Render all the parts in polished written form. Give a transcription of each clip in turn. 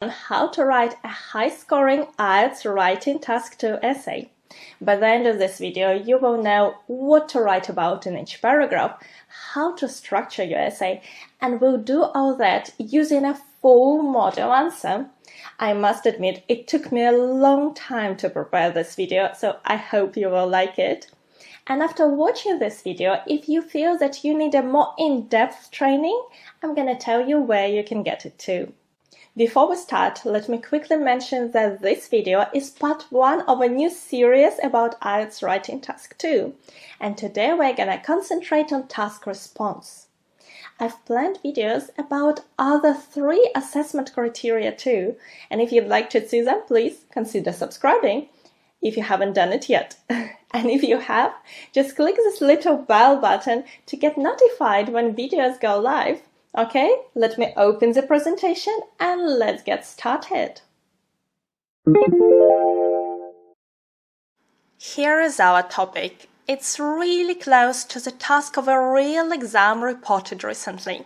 on how to write a high-scoring IELTS Writing Task 2 essay. By the end of this video, you will know what to write about in each paragraph, how to structure your essay, and we'll do all that using a full model answer. I must admit, it took me a long time to prepare this video, so I hope you will like it. And after watching this video, if you feel that you need a more in-depth training, I'm going to tell you where you can get it too. Before we start, let me quickly mention that this video is part 1 of a new series about IELTS Writing Task 2, and today we're gonna concentrate on task response. I've planned videos about other 3 assessment criteria too, and if you'd like to see them, please consider subscribing if you haven't done it yet. And if you have, just click this little bell button to get notified when videos go live. Okay, let me open the presentation and let's get started. Here is our topic. It's really close to the task of a real exam reported recently.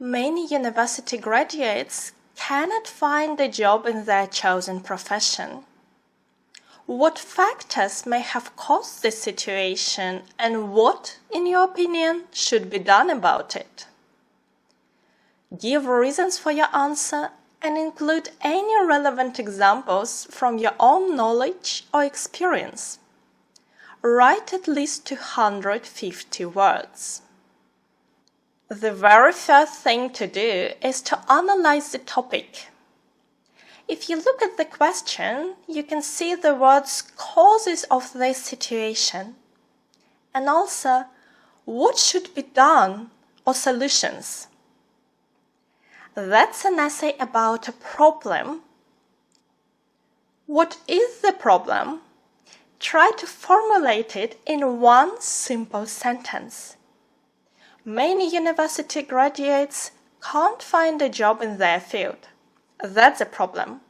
Many university graduates cannot find a job in their chosen profession. What factors may have caused this situation, and what, in your opinion, should be done about it? Give reasons for your answer and include any relevant examples from your own knowledge or experience. Write at least 250 words. The very first thing to do is to analyze the topic. If you look at the question, you can see the words causes of this situation, and also what should be done or solutions. That's an essay about a problem. What is the problem? Try to formulate it in one simple sentence. Many university graduates can't find a job in their field. That's a problem.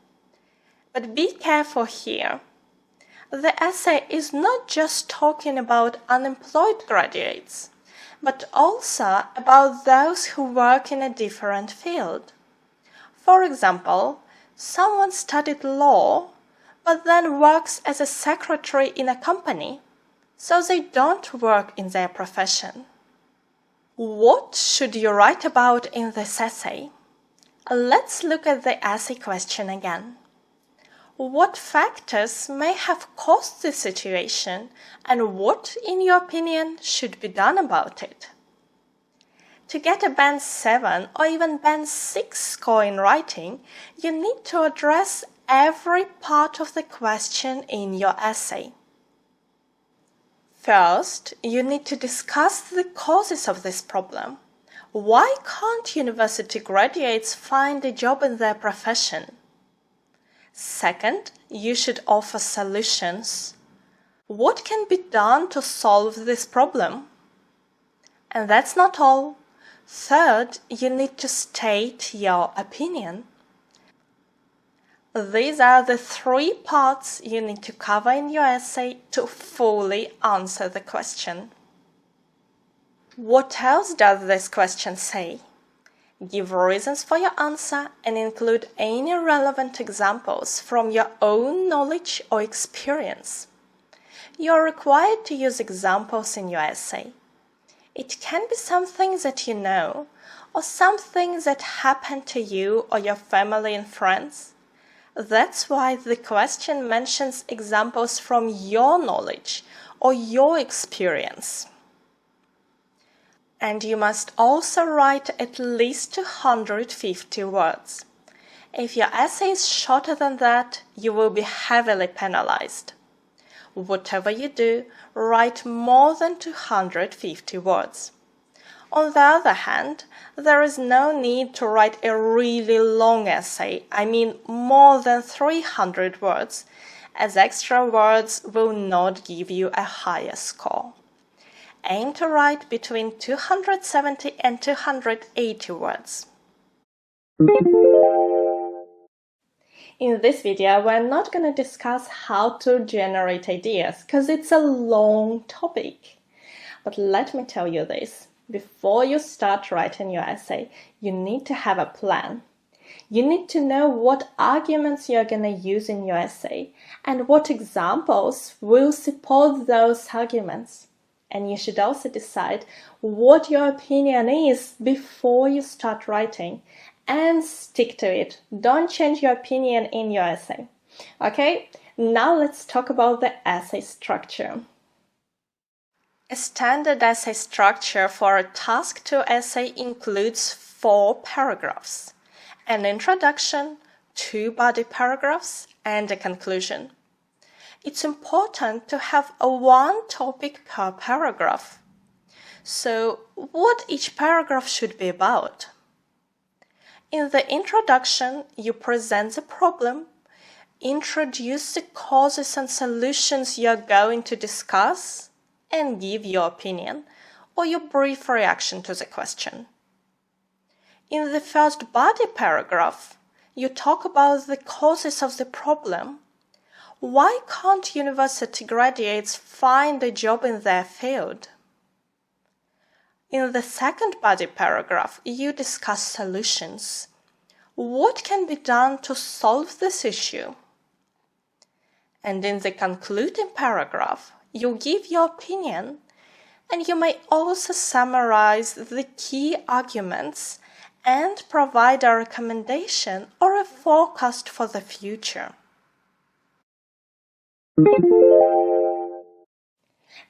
But be careful here. The essay is not just talking about unemployed graduates, but also about those who work in a different field. For example, someone studied law, but then works as a secretary in a company, so they don't work in their profession. What should you write about in this essay? Let's look at the essay question again. What factors may have caused this situation, and what, in your opinion, should be done about it? To get a Band 7 or even Band 6 score in writing, you need to address every part of the question in your essay. First, you need to discuss the causes of this problem. Why can't university graduates find a job in their profession? Second, you should offer solutions. What can be done to solve this problem? And that's not all. Third, you need to state your opinion. These are the 3 parts you need to cover in your essay to fully answer the question. What else does this question say? Give reasons for your answer and include any relevant examples from your own knowledge or experience. You are required to use examples in your essay. It can be something that you know, or something that happened to you or your family and friends. That's why the question mentions examples from your knowledge or your experience. And you must also write at least 250 words. If your essay is shorter than that, you will be heavily penalized. Whatever you do, write more than 250 words. On the other hand, there is no need to write a really long essay, I mean more than 300 words, as extra words will not give you a higher score. Aim to write between 270 and 280 words. In this video, we're not going to discuss how to generate ideas, because it's a long topic. But let me tell you this, before you start writing your essay, you need to have a plan. You need to know what arguments you're going to use in your essay and what examples will support those arguments. And you should also decide what your opinion is before you start writing and stick to it. Don't change your opinion in your essay. Okay, now let's talk about the essay structure. A standard essay structure for a task 2 essay includes 4 paragraphs, an introduction, 2 body paragraphs, and a conclusion. It's important to have one topic per paragraph. So, what each paragraph should be about? In the introduction, you present the problem, introduce the causes and solutions you're going to discuss, and give your opinion or your brief reaction to the question. In the first body paragraph, you talk about the causes of the problem. Why can't university graduates find a job in their field? In the second body paragraph, you discuss solutions. What can be done to solve this issue? And in the concluding paragraph, you give your opinion, and you may also summarize the key arguments and provide a recommendation or a forecast for the future.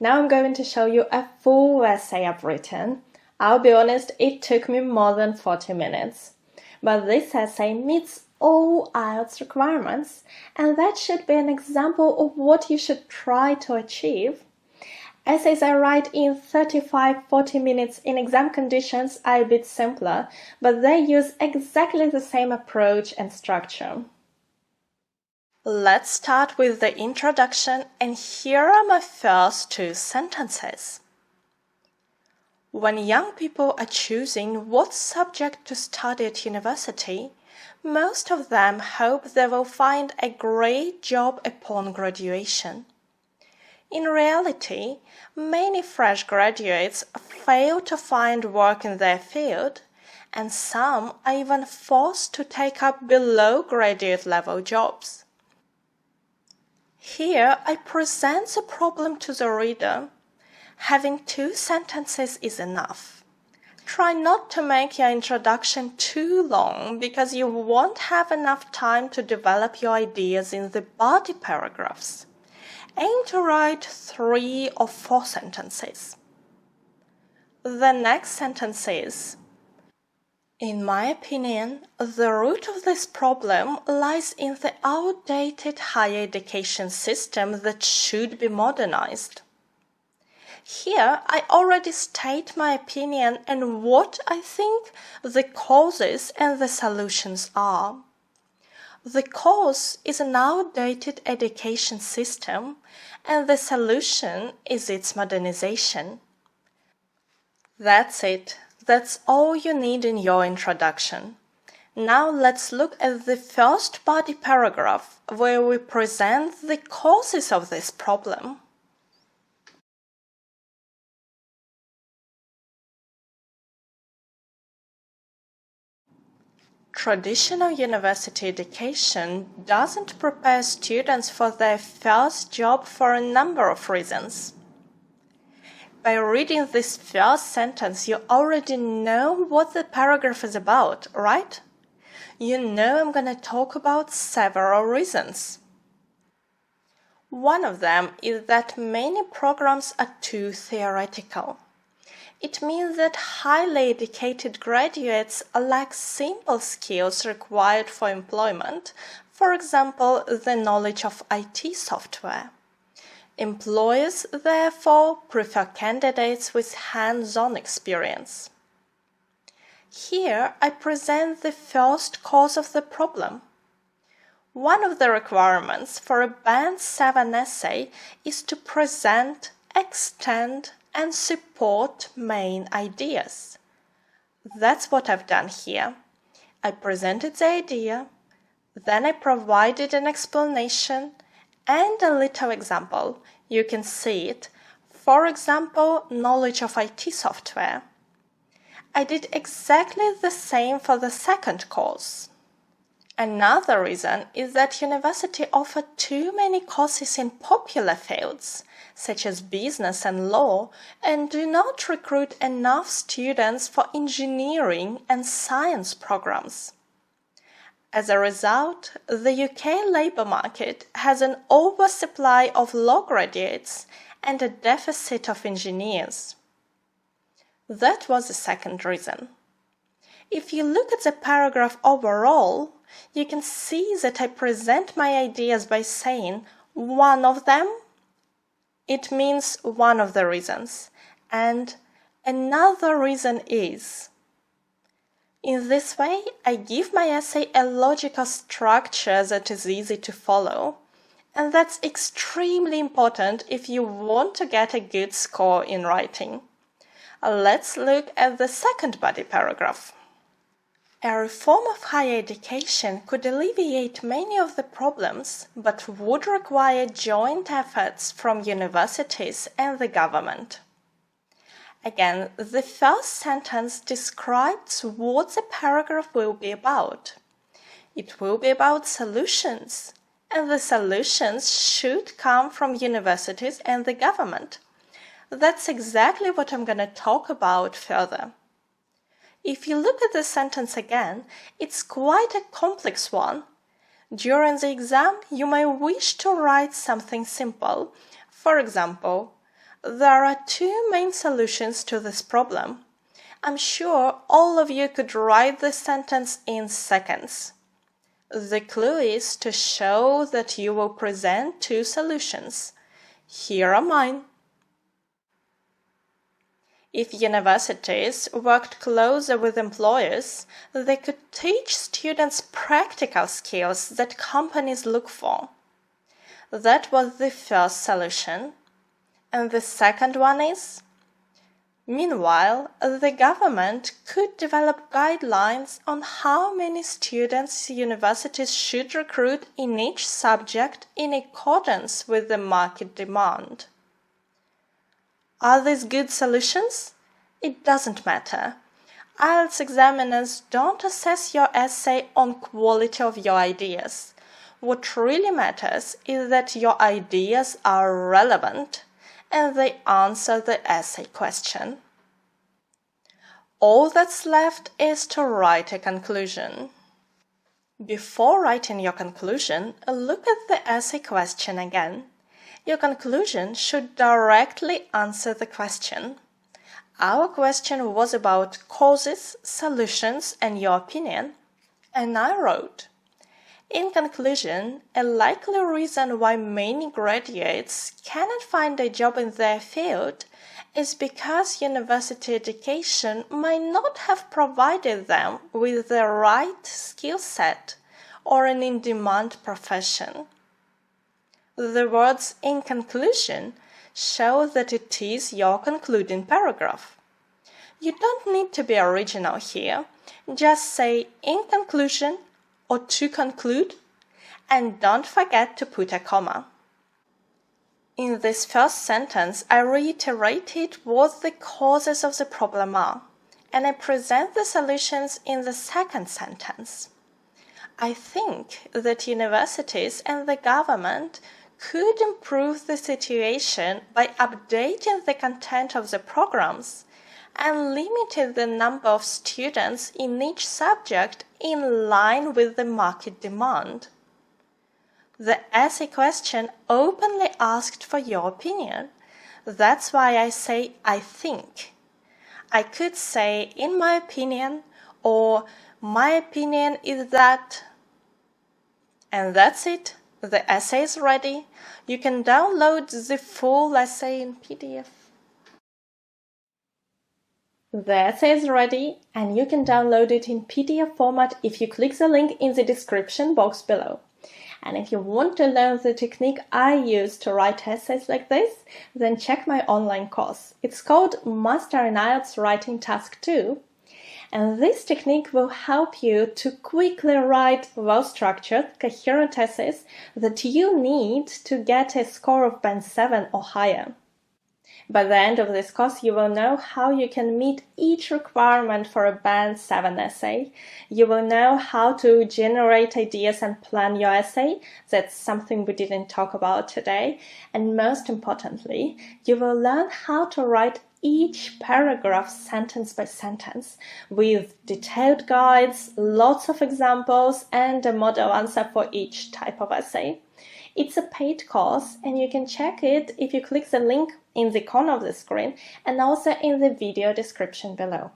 Now I'm going to show you a full essay I've written. I'll be honest, it took me more than 40 minutes. But this essay meets all IELTS requirements, and that should be an example of what you should try to achieve. Essays I write in 35-40 minutes in exam conditions are a bit simpler, but they use exactly the same approach and structure. Let's start with the introduction, and here are my first 2 sentences. When young people are choosing what subject to study at university, most of them hope they will find a great job upon graduation. In reality, many fresh graduates fail to find work in their field, and some are even forced to take up below graduate level jobs. Here, I present the problem to the reader. Having 2 sentences is enough. Try not to make your introduction too long because you won't have enough time to develop your ideas in the body paragraphs. Aim to write 3 or 4 sentences. The next sentence is, in my opinion, the root of this problem lies in the outdated higher education system that should be modernized. Here, I already state my opinion and what I think the causes and the solutions are. The cause is an outdated education system, and the solution is its modernization. That's it. That's all you need in your introduction. Now let's look at the first body paragraph, where we present the causes of this problem. Traditional university education doesn't prepare students for their first job for a number of reasons. By reading this first sentence, you already know what the paragraph is about, right? You know I'm going to talk about several reasons. One of them is that many programs are too theoretical. It means that highly educated graduates lack simple skills required for employment, for example, the knowledge of IT software. Employers, therefore, prefer candidates with hands-on experience. Here, I present the first cause of the problem. One of the requirements for a Band 7 essay is to present, extend, and support main ideas. That's what I've done here. I presented the idea, then I provided an explanation and a little example. You can see it. For example, knowledge of IT software. I did exactly the same for the second cause. Another reason is that universities offer too many courses in popular fields, such as business and law, and do not recruit enough students for engineering and science programs. As a result, the UK labour market has an oversupply of law graduates and a deficit of engineers. That was the second reason. If you look at the paragraph overall, you can see that I present my ideas by saying one of them. It means one of the reasons, and another reason is. In this way, I give my essay a logical structure that is easy to follow, and that's extremely important if you want to get a good score in writing. Let's look at the second body paragraph. A reform of higher education could alleviate many of the problems, but would require joint efforts from universities and the government. Again, the first sentence describes what the paragraph will be about. It will be about solutions, and the solutions should come from universities and the government. That's exactly what I'm going to talk about further. If you look at the sentence again, it's quite a complex one. During the exam, you may wish to write something simple. For example, there are two main solutions to this problem. I'm sure all of you could write this sentence in seconds. The clue is to show that you will present two solutions. Here are mine. If universities worked closer with employers, they could teach students practical skills that companies look for. That was the first solution. And the second one is, meanwhile, the government could develop guidelines on how many students universities should recruit in each subject in accordance with the market demand. Are these good solutions? It doesn't matter. IELTS examiners don't assess your essay on quality of your ideas. What really matters is that your ideas are relevant and they answer the essay question. All that's left is to write a conclusion. Before writing your conclusion, look at the essay question again. Your conclusion should directly answer the question. Our question was about causes, solutions, and your opinion, and I wrote, in conclusion, a likely reason why many graduates cannot find a job in their field is because university education might not have provided them with the right skill set or an in-demand profession. The words "in conclusion" show that it is your concluding paragraph. You don't need to be original here. Just say "in conclusion" or "to conclude," and don't forget to put a comma. In this first sentence, I reiterated what the causes of the problem are, and I present the solutions in the second sentence. I think that universities and the government could improve the situation by updating the content of the programs and limiting the number of students in each subject in line with the market demand. The essay question openly asked for your opinion. That's why I say "I think." I could say "in my opinion" or "my opinion is that." And that's it. The essay is ready. You can download the full essay in PDF. The essay is ready and you can download it in PDF format if you click the link in the description box below. And if you want to learn the technique I use to write essays like this, then check my online course. It's called Mastering IELTS Writing Task 2. And this technique will help you to quickly write well-structured, coherent essays that you need to get a score of Band 7 or higher. By the end of this course, you will know how you can meet each requirement for a Band 7 essay. You will know how to generate ideas and plan your essay. That's something we didn't talk about today. And most importantly, you will learn how to write each paragraph sentence by sentence with detailed guides, lots of examples, and a model answer for each type of essay. It's a paid course, and you can check it if you click the link in the corner of the screen and also in the video description below.